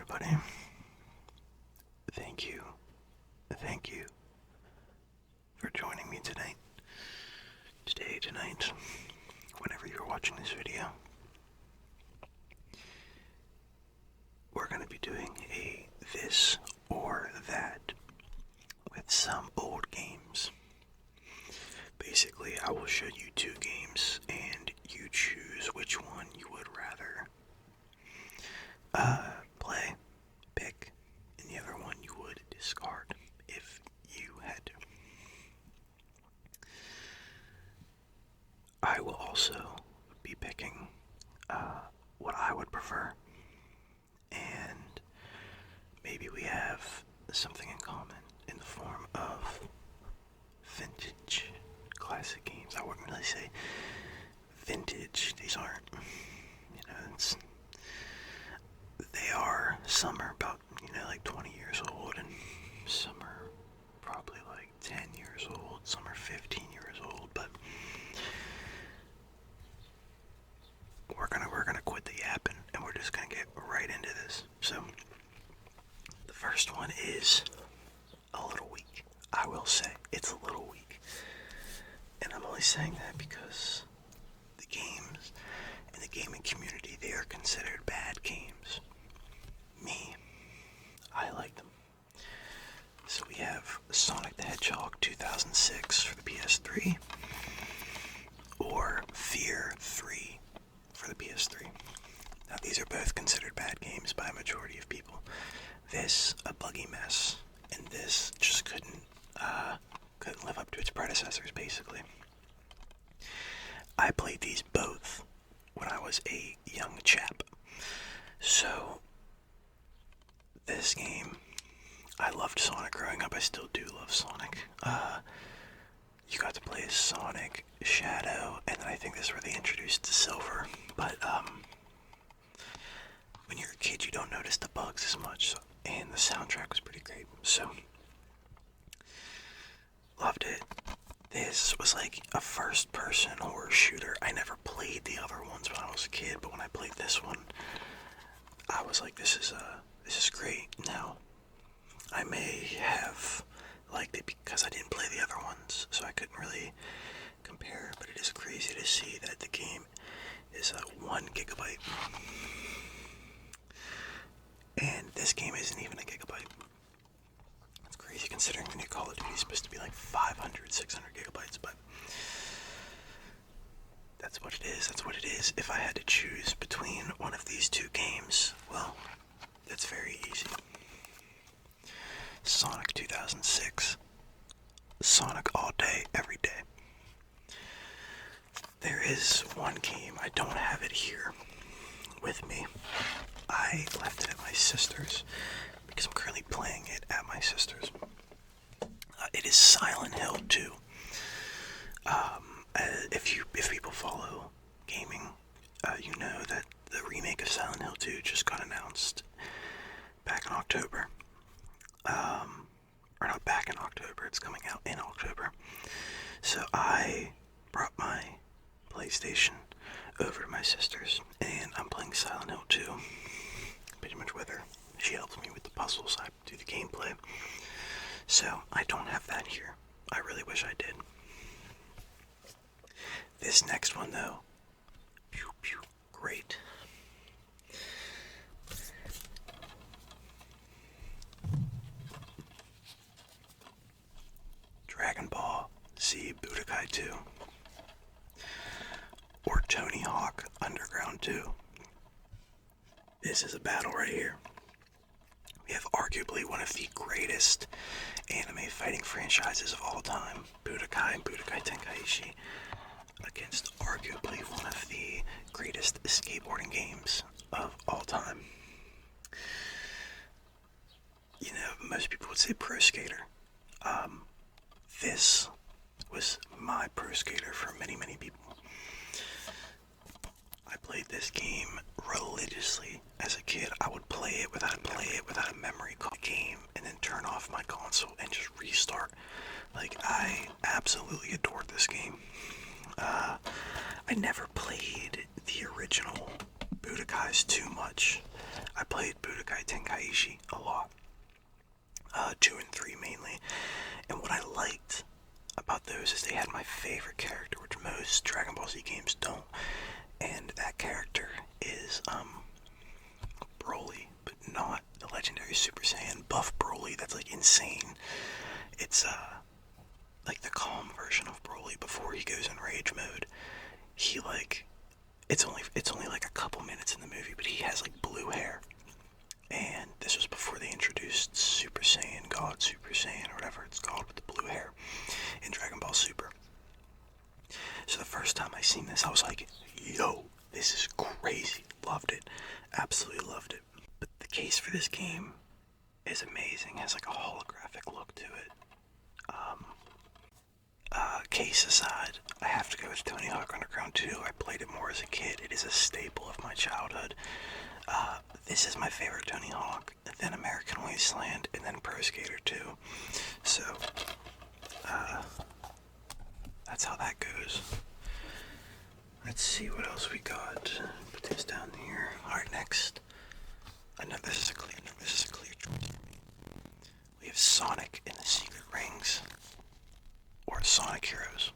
everybody. Thank you. Thank you for joining me tonight. Tonight, whenever you're watching this video, we're going to be doing a this or that with some old games. Basically, I will show you two games and you choose which one you would rather play, pick, and the other one you would discard if you had to. I will also be picking what I would prefer, and maybe we have something in common in the form of vintage classic games. I wouldn't really say vintage. These aren't, they are, some are about, like 20 years old, and some are probably like 10 years old, some are 15 years old, but we're gonna quit the yapping, and we're just gonna get right into this. So, the first one is a little weak. I will say, it's a little weak. And I'm only saying that because the games in the gaming community, they are considered bad games. Me, I like them. So we have Sonic the Hedgehog 2006 for the PS3, or Fear 3 for the PS3. Now these are both considered bad games by a majority of people. This, a buggy mess, and this just couldn't live up to its predecessors, basically. I played these both when I was a young chap. So, this game, I loved Sonic growing up. I still do love Sonic. You got to play as Sonic, Shadow, and then I think this is where they introduced Silver. But, when you're a kid, you don't notice the bugs as much, and the soundtrack was pretty great. So, loved it. This was like a first-person horror shooter. I never played the other ones when I was a kid, but when I played this one, I was like, this is great. Now, I may have liked it because I didn't play the other ones, so I couldn't really compare, but it is crazy to see that the game is 1 gigabyte. And this game isn't even a gigabyte. It's crazy considering the new Call of Duty is supposed to be like 500, 600 gigabytes, but that's what it is. That's what it is. If I had to choose between one of these two games, well, that's very easy. Sonic 2006. Sonic all day, every day. There is one game, I don't have it here with me. I left it at my sister's because I'm currently playing it at my sister's. It is Silent Hill 2. If people follow gaming, you know that the remake of Silent Hill 2 just got announced back in October. Or not back in October, it's coming out in October. So I brought my PlayStation over to my sister's, and I'm playing Silent Hill 2 pretty much with her. She helps me with the puzzles, I do the gameplay. So I don't have that here. I really wish I did. This next one though, great. Dragon Ball Z Budokai 2, or Tony Hawk Underground 2. This is a battle right here. We have arguably one of the greatest anime fighting franchises of all time, Budokai and Budokai Tenkaichi, against arguably one of the greatest skateboarding games of all time. Most people would say Pro Skater. This was my Pro Skater for many, many people. I played this game religiously as a kid. I would play it without a memory card game, and then turn off my console and just restart. Like, I absolutely adored this game. I never played the original Budokai's too much. I played Budokai Tenkaichi a lot. 2 and 3 mainly. And what I liked about those is they had my favorite character, which most Dragon Ball Z games don't. And that character is, Broly, but not the legendary Super Saiyan buff Broly that's like insane. It's, like the calm version of Broly before he goes in rage mode. He like, it's only like a couple minutes in the movie, but he has like blue hair. And this was before they introduced Super Saiyan, God Super Saiyan, or whatever it's called with the blue hair in Dragon Ball Super. So the first time I seen this, I was like, yo, this is crazy. Loved it. Absolutely loved it. But the case for this game is amazing. It has like a holographic look to it. Case aside, I have to go with Tony Hawk Underground 2. I played it more as a kid. It is a staple of my childhood. This is my favorite Tony Hawk, then American Wasteland, and then Pro Skater 2. So, that's how that goes. Let's see what else we got. Put this down here. Alright, next. I know this is a clear choice for me. We have Sonic in the Secret Rings, or Sonic Heroes.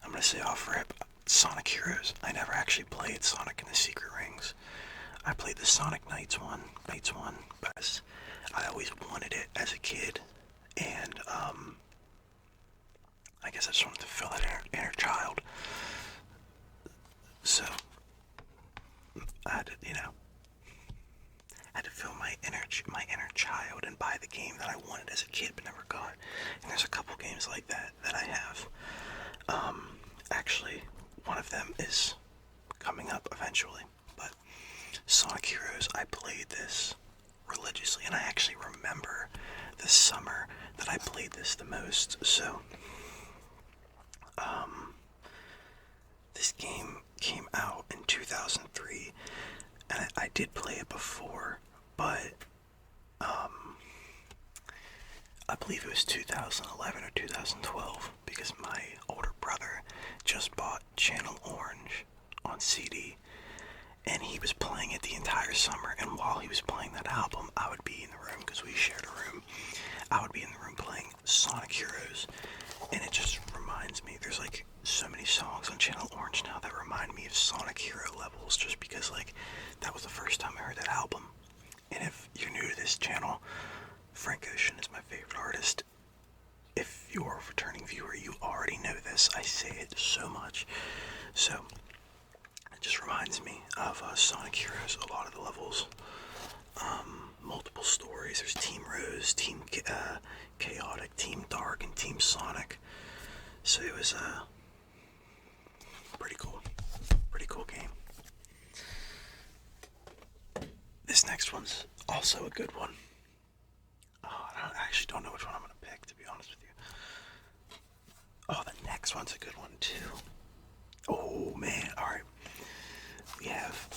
I'm gonna say off rip, Sonic Heroes. I never actually played Sonic in the Secret Rings. I played the Sonic Knights one, but I always wanted it as a kid, and I guess I just wanted to fill that inner child. So I had to, fill my inner child and buy the game that I wanted as a kid but never got. And there's a couple games like that I have. Actually, one of them is coming up eventually. But Sonic Heroes, I played this religiously, and I actually remember the summer that I played this the most. So, this game came out in 2003, and I did play it before, but I believe it was 2011 or 2012, because my older brother just bought Channel Orange on CD, and he was playing it the entire summer, and while he was playing that album, I would be in the room, because we shared a room, I would be in the room playing Sonic Heroes, and it just reminds me, there's like so many songs on Channel Orange now that remind me of Sonic Hero levels, just because like, that was the first time I heard that album. And if you're new to this channel, Frank Ocean is my favorite artist. If you're a returning viewer, you already know this. I say it so much. So, it just reminds me of Sonic Heroes, a lot of the levels. Multiple stories. There's Team Rose, Team Chaotic, Team Dark, and Team Sonic. So it was pretty cool. Pretty cool game. This next one's also a good one. I actually don't know which one I'm going to pick, to be honest with you. Oh, the next one's a good one, too. Oh, man. Alright. We have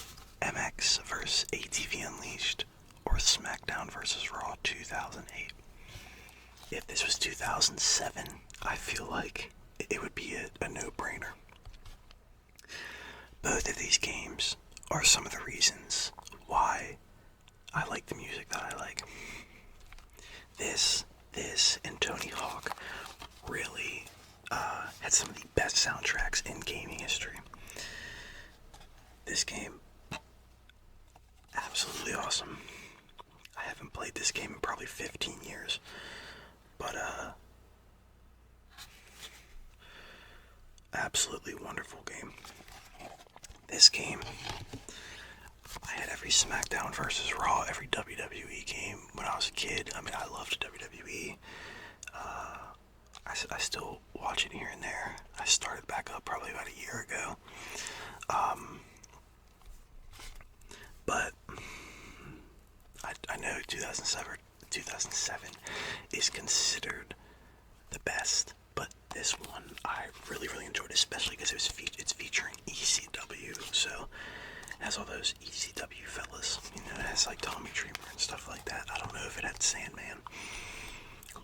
MX vs. ATV Unleashed, or SmackDown vs. Raw 2008. If this was 2007, I feel like it would be a no-brainer. Both of these games are some of the reasons why I like the music that I like. This, and Tony Hawk really had some of the best soundtracks in gaming history. This game, absolutely awesome. I haven't played this game in probably 15 years, but absolutely wonderful game. This game, I had every SmackDown versus Raw, every WWE game when I was a kid. I mean, I loved WWE. I still watch it here and there. I started back up probably about a year ago. But I know 2007 is considered the best, but this one I really, really enjoyed, especially because it's featuring ECW, so it has all those ECW fellas, it has like Tommy Dreamer and stuff like that. I don't know if it had Sandman,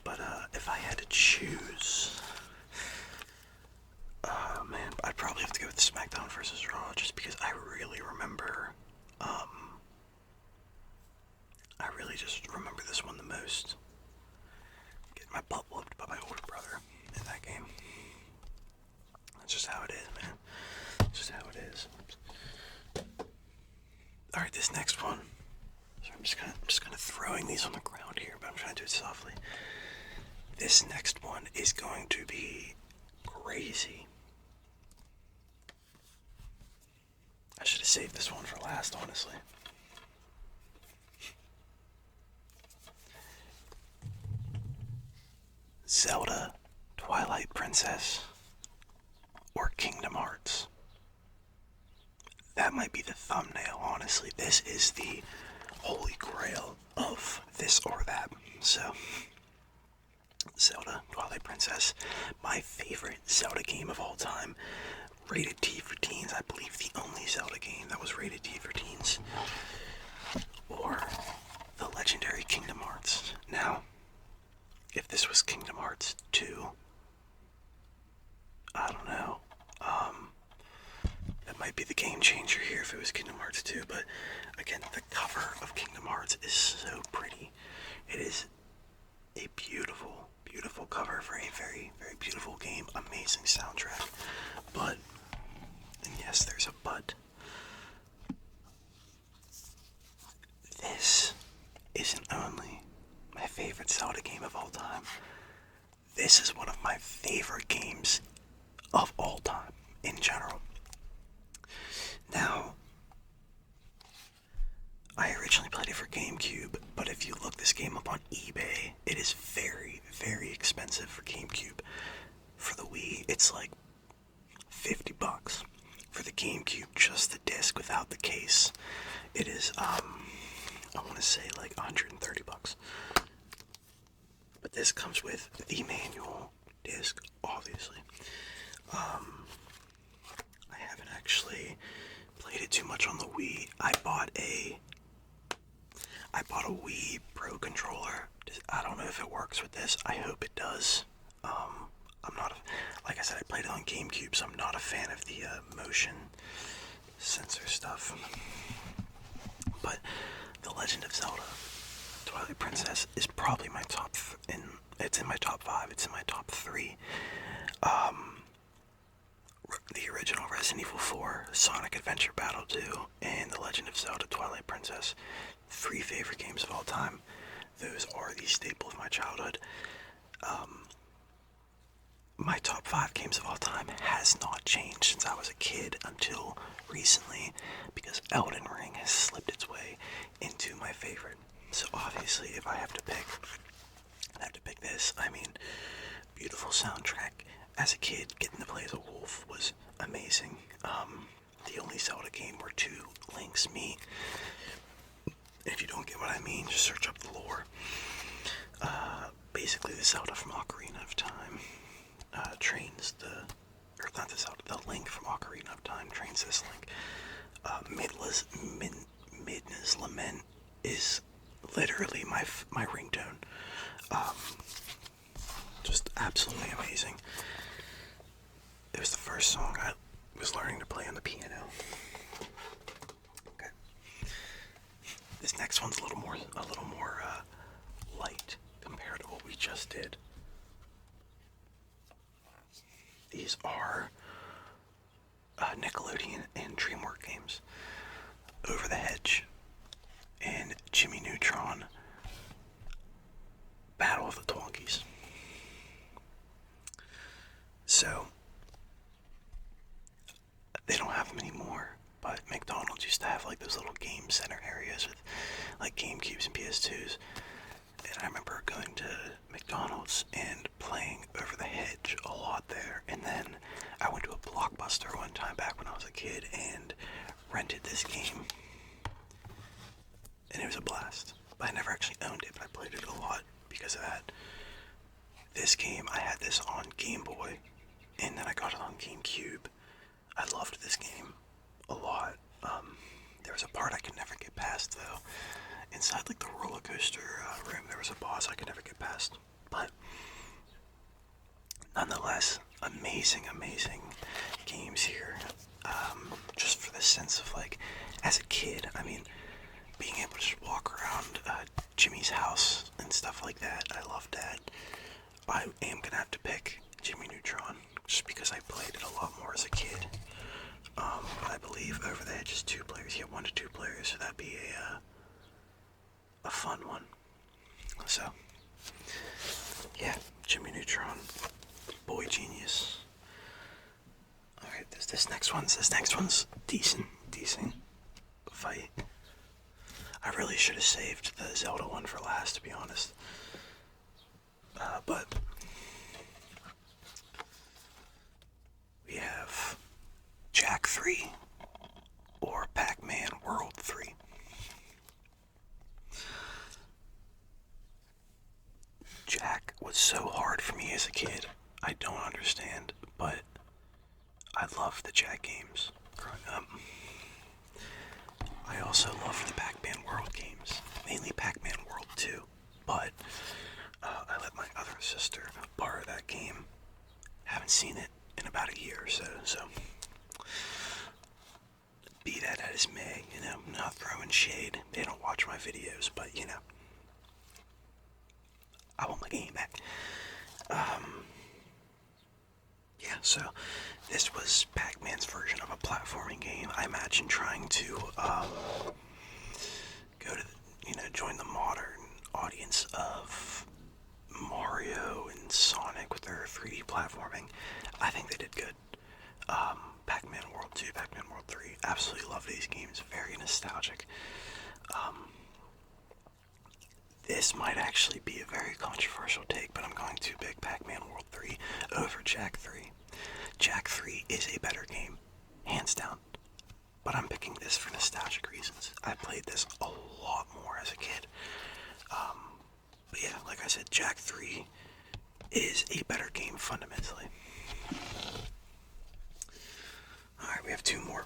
but if I had to choose, man, I'd probably have to go with SmackDown versus Raw, just because I really remember, I really just remember this one the most. Getting my butt whooped by my older brother in that game. That's just how it is, man. That's just how it is. Alright, this next one. So I'm just kind of throwing these on the ground here, but I'm trying to do it softly. This next one is going to be crazy. I should have saved this one for last, honestly. Zelda, Twilight Princess, or Kingdom Hearts. That might be the thumbnail, honestly. This is the holy grail of this or that. So, Zelda, Twilight Princess, my favorite Zelda game of all time. Rated T for teens, I believe the only Zelda game that was rated T for teens. Or the legendary Kingdom Hearts. Now, if this was Kingdom Hearts 2, I don't know. That might be the game changer here if it was Kingdom Hearts 2, but again, the cover of Kingdom Hearts is so pretty. It is a beautiful, beautiful cover for a very, very beautiful game. Amazing soundtrack. But, and yes, there's a but. This isn't only my favorite Zelda game of all time. This is one of my favorite games of all time, in general. Now, I originally played it for GameCube, but if you look this game up on eBay, it is very, very expensive for GameCube. For the Wii, it's like $50. For the GameCube, just the disc without the case, it is, I want to say like $130. But this comes with the manual disc, obviously. I haven't actually played it too much on the Wii. I bought a Wii Pro controller. I don't know if it works with this. I hope it does. I'm not, like I said, I played it on GameCube, so I'm not a fan of the motion sensor stuff. But The Legend of Zelda, Twilight Princess is probably my top, it's in my top 5, it's in my top 3. The original Resident Evil 4, Sonic Adventure Battle 2, and The Legend of Zelda Twilight Princess. 3 favorite games of all time. Those are the staple of my childhood. My top 5 games of all time has not changed since I was a kid until recently, because Elden Ring has slipped its way into my favorite. So obviously, if I have to pick, I have to pick this. I mean, beautiful soundtrack. As a kid, getting to play as a wolf was amazing. The only Zelda game where 2 links meet. If you don't get what I mean, just search up the lore. Basically, the Zelda from Ocarina of Time trains the Link from Ocarina of Time trains this Link. Midna's Lament is literally my ringtone. Just absolutely amazing. It was the first song I was learning to play on the piano. Okay. This next one's a little more light compared to what we just did. These are Nickelodeon and DreamWorks games. Over the Hedge and Jimmy Neutron, Battle of the Twonkies. So, they don't have them anymore, but McDonald's used to have like those little game center areas with like GameCubes and PS2s. And I remember going to McDonald's and playing Over the Hedge a lot there. And then I went to a Blockbuster one time back when I was a kid and rented this game. And it was a blast. But I never actually owned it, but I played it a lot because of that. This game, I had this on Game Boy, and then I got it on GameCube. I loved this game a lot. There was a part I could never get past, though. Inside, like, the roller coaster room, there was a boss I could never get past. But, nonetheless, amazing, amazing games here. just for the sense of, like, as a kid, I mean, being able to just walk around Jimmy's house and stuff like that, I love that. I am gonna have to pick Jimmy Neutron, just because I played it a lot more as a kid. But I believe over there just 2 players, yeah, 1 to 2 players, so that'd be a fun one. So, yeah, Jimmy Neutron, boy genius. Alright, this next one's decent fight. I really should have saved the Zelda one for last, to be honest. But we have Jak 3 or Pac-Man World 3. Jak was so hard for me as a kid. I don't understand, but I loved the Jak games growing up. I also loved the Pac-Man World games, mainly Pac-Man World 2, but I let my other sister borrow that game. Haven't seen it in about a year or so, be that as may, not throwing shade. They don't watch my videos, but, I want my game back. Yeah, so this was Pac-Man's version of a platforming game. I imagine trying to go to, join the modern audience of Mario and Sonic with their 3D platforming. I think they did good. Pac-Man World 2, Pac-Man World 3, absolutely love these games. Very nostalgic. This might actually be a very controversial take, but I'm going to pick Pac-Man World 3 over Jak 3. Jak 3 is a better game, hands down, but I'm picking this for nostalgic reasons. I played this a lot more as a kid. But yeah, like I said, Jak 3 is a better game fundamentally. Alright, we have 2 more.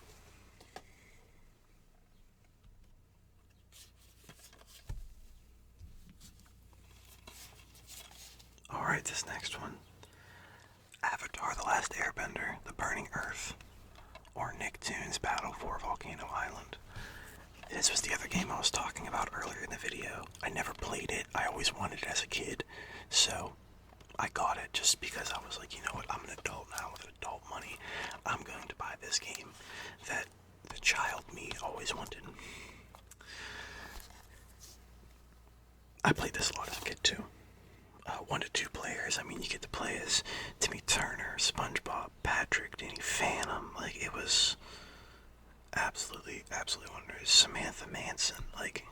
Alright, this next one. Avatar: The Last Airbender, The Burning Earth, or Nicktoons Battle for Volcano Island. This was the other game I was talking about earlier in the video. I never played it. I always wanted it as a kid, so I got it just because I was like, you know what, I'm an adult now with adult money. I'm going to buy this game that the child me always wanted. I played this a lot as a kid too. 1 to 2 players. I mean, you get to play as Timmy Turner, SpongeBob, Patrick, Danny Phantom. Like, it was absolutely wondrous. Samantha Manson. Like,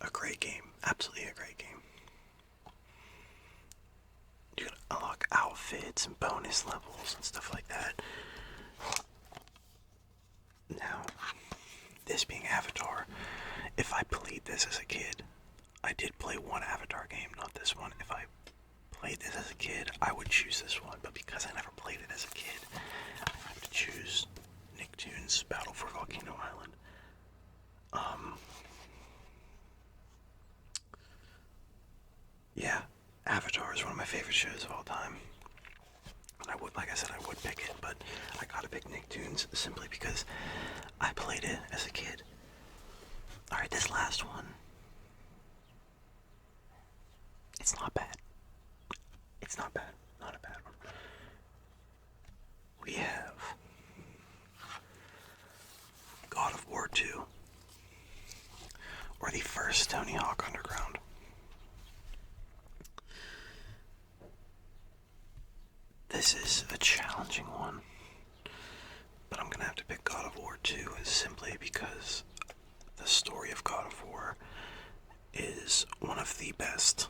a great game. Absolutely a great game. You can unlock outfits and bonus levels and stuff like that. Now, this being Avatar, if I played this as a kid, I did play one Avatar game, not this one. If I played this as a kid, I would choose this one, but because I never played it as a kid, I have to choose Nicktoons Battle for Volcano Island. Yeah, Avatar is one of my favorite shows of all time. And I would, like I said, I would pick it, but I gotta pick Nicktoons simply because I played it as a kid. Alright, this last one. It's not bad. It's not bad. Not a bad one. We have God of War 2, or the first Tony Hawk Underground. This is a challenging one, but I'm gonna have to pick God of War 2 simply because the story of God of War is one of the best.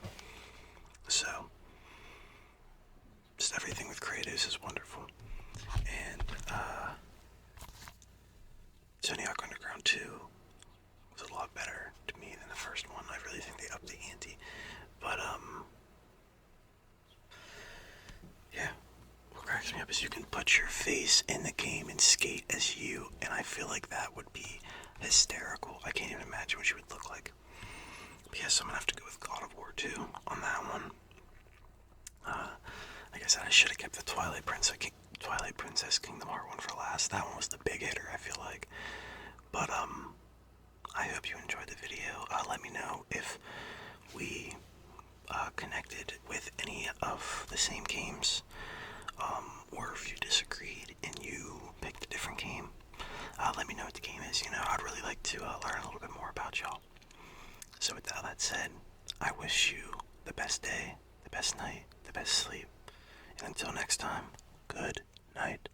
So, just everything with Kratos is wonderful. And, Tony Hawk Underground 2 was a lot better to me than the first one. I really think they upped the ante. But, yeah. What cracks me up is you can put your face in the game and skate as you, and I feel like that would be hysterical. I can't even imagine what you would look like. But yes, I'm gonna have to go with God of War 2 on that one. Like I said, I should have kept the Twilight Twilight Princess Kingdom Heart one for last. That one was the big hitter, I feel like. But I hope you enjoyed the video. Let me know if we connected with any of the same games, or if you disagreed and you picked a different game. Let me know what the game is. I'd really like to learn a little bit more about y'all. So with all that said, I wish you the best day, the best night, the best sleep. And until next time, good night.